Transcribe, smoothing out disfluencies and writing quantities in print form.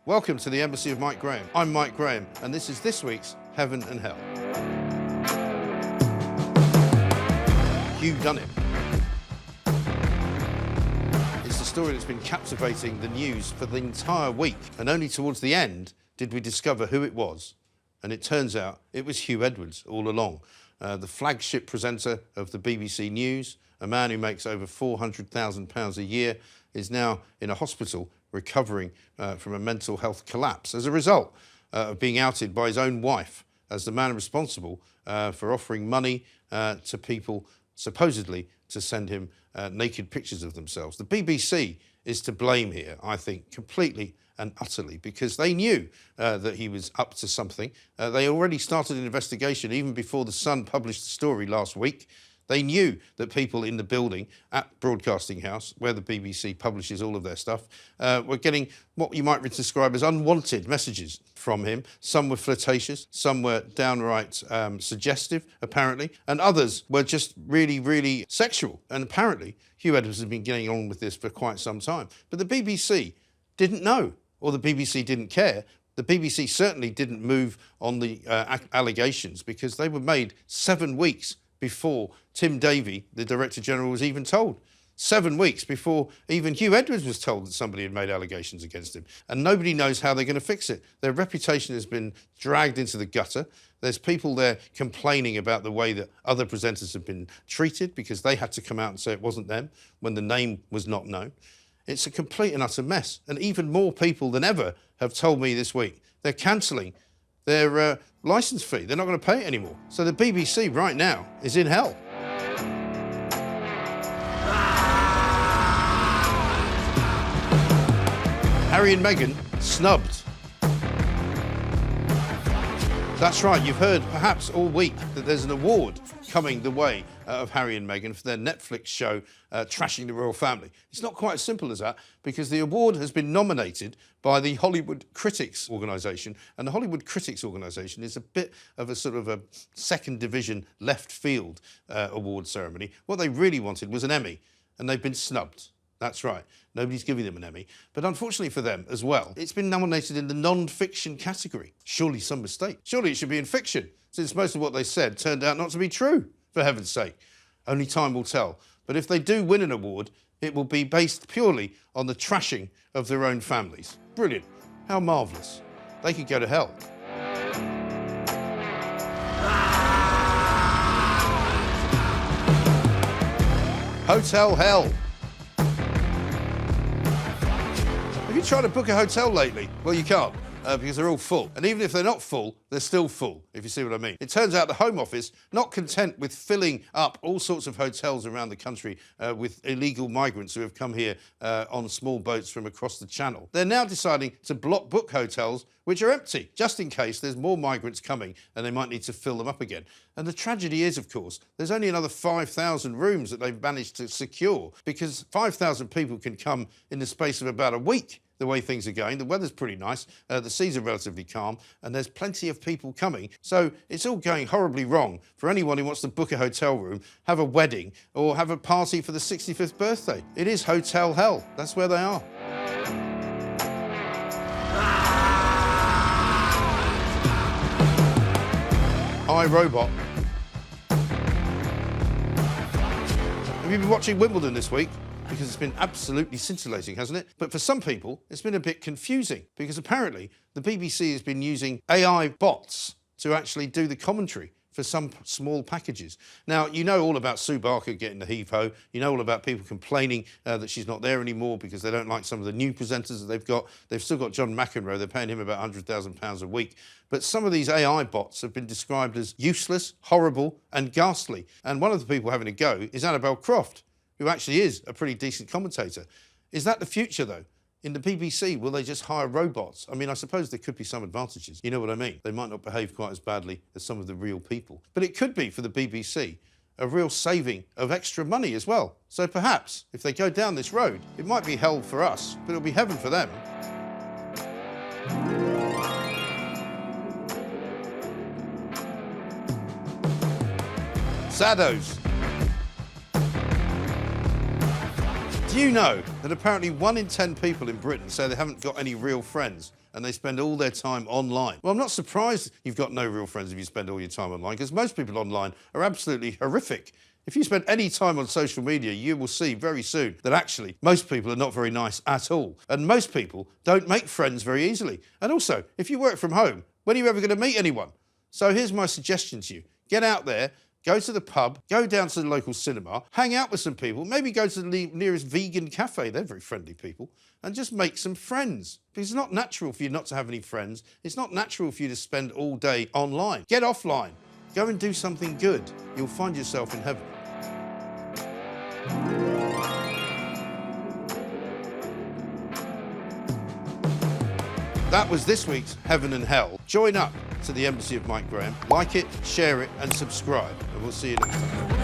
Welcome to the Embassy of Mike Graham. I'm Mike Graham, and this is this week's Heaven and Hell. Huw done it. It's the story that's been captivating the news for the entire week, and only towards the end did we discover who it was. And it turns out it was Huw Edwards all along, the flagship presenter of the BBC News, a man who makes over £400,000 a year, is now in a hospital recovering from a mental health collapse as a result of being outed by his own wife as the man responsible for offering money to people supposedly to send him naked pictures of themselves. The BBC is to blame here, I think, completely and utterly, because they knew that he was up to something. They already started an investigation even before The Sun published the story last week. They knew that people in the building at Broadcasting House, where the BBC publishes all of their stuff, were getting what you might describe as unwanted messages from him. Some were flirtatious, some were downright suggestive, apparently, and others were just really, really sexual. And apparently, Huw Edwards has been getting on with this for quite some time. But the BBC didn't know, or the BBC didn't care. The BBC certainly didn't move on the allegations because they were made 7 weeks before Tim Davie, the Director General, was even told. 7 weeks before even Huw Edwards was told that somebody had made allegations against him. And nobody knows how they're going to fix it. Their reputation has been dragged into the gutter. There's people there complaining about the way that other presenters have been treated because they had to come out and say it wasn't them when the name was not known. It's a complete and utter mess. And even more people than ever have told me this week they're cancelling their licence fee. They're not going to pay it anymore. So the BBC right now is in hell. Harry and Meghan snubbed. That's right, you've heard perhaps all week that there's an award coming the way of Harry and Meghan for their Netflix show Trashing the Royal Family. It's not quite as simple as that, because the award has been nominated by the Hollywood Critics Organisation, and the Hollywood Critics Organisation is a bit of a sort of a second division left field award ceremony. What they really wanted was an Emmy, and they've been snubbed. That's right, nobody's giving them an Emmy. But unfortunately for them as well, it's been nominated in the non-fiction category. Surely some mistake. Surely it should be in fiction, since most of what they said turned out not to be true, for heaven's sake. Only time will tell. But if they do win an award, it will be based purely on the trashing of their own families. Brilliant. How marvellous. They could go to hell. Hotel hell. Have you tried to book a hotel lately? Well, you can't, because they're all full. And even if they're not full, they're still full, if you see what I mean. It turns out the Home Office, not content with filling up all sorts of hotels around the country with illegal migrants who have come here on small boats from across the Channel, they're now deciding to block book hotels which are empty, just in case there's more migrants coming and they might need to fill them up again. And the tragedy is, of course, there's only another 5,000 rooms that they've managed to secure, because 5,000 people can come in the space of about a week. The way things are going, the weather's pretty nice, the seas are relatively calm, and there's plenty of people coming. So it's all going horribly wrong for anyone who wants to book a hotel room, have a wedding, or have a party for the 65th birthday. It is hotel hell. That's where they are. iRobot. Have you been watching Wimbledon this week? Because it's been absolutely scintillating, hasn't it? But for some people, it's been a bit confusing, because apparently the BBC has been using AI bots to actually do the commentary for some small packages. Now, you know all about Sue Barker getting the heave-ho. You know all about people complaining that she's not there anymore because they don't like some of the new presenters that they've got. They've still got John McEnroe. They're paying him about £100,000 a week. But some of these AI bots have been described as useless, horrible and ghastly. And one of the people having a go is Annabel Croft, who actually is a pretty decent commentator. Is that the future, though? In the BBC, will they just hire robots? I mean, I suppose there could be some advantages. You know what I mean? They might not behave quite as badly as some of the real people. But it could be, for the BBC, a real saving of extra money as well. So perhaps, if they go down this road, it might be hell for us, but it'll be heaven for them. Saddos. Do you know that apparently 1 in 10 people in Britain say they haven't got any real friends? and they spend all their time online. Well, I'm not surprised you've got no real friends if you spend all your time online, because most people online are absolutely horrific. If you spend any time on social media, you will see very soon that actually most people are not very nice at all. And most people don't make friends very easily. And also, if you work from home, when are you ever going to meet anyone? So here's my suggestion to you. Get out there, go to the pub, go down to the local cinema, hang out with some people, maybe go to the nearest vegan cafe, they're very friendly people, and just make some friends. Because it's not natural for you not to have any friends. It's not natural for you to spend all day online. Get offline. Go and do something good. You'll find yourself in heaven. That was this week's Heaven and Hell. Join up to the Embassy of Mike Graham. Like it, share it and subscribe. And we'll see you next time.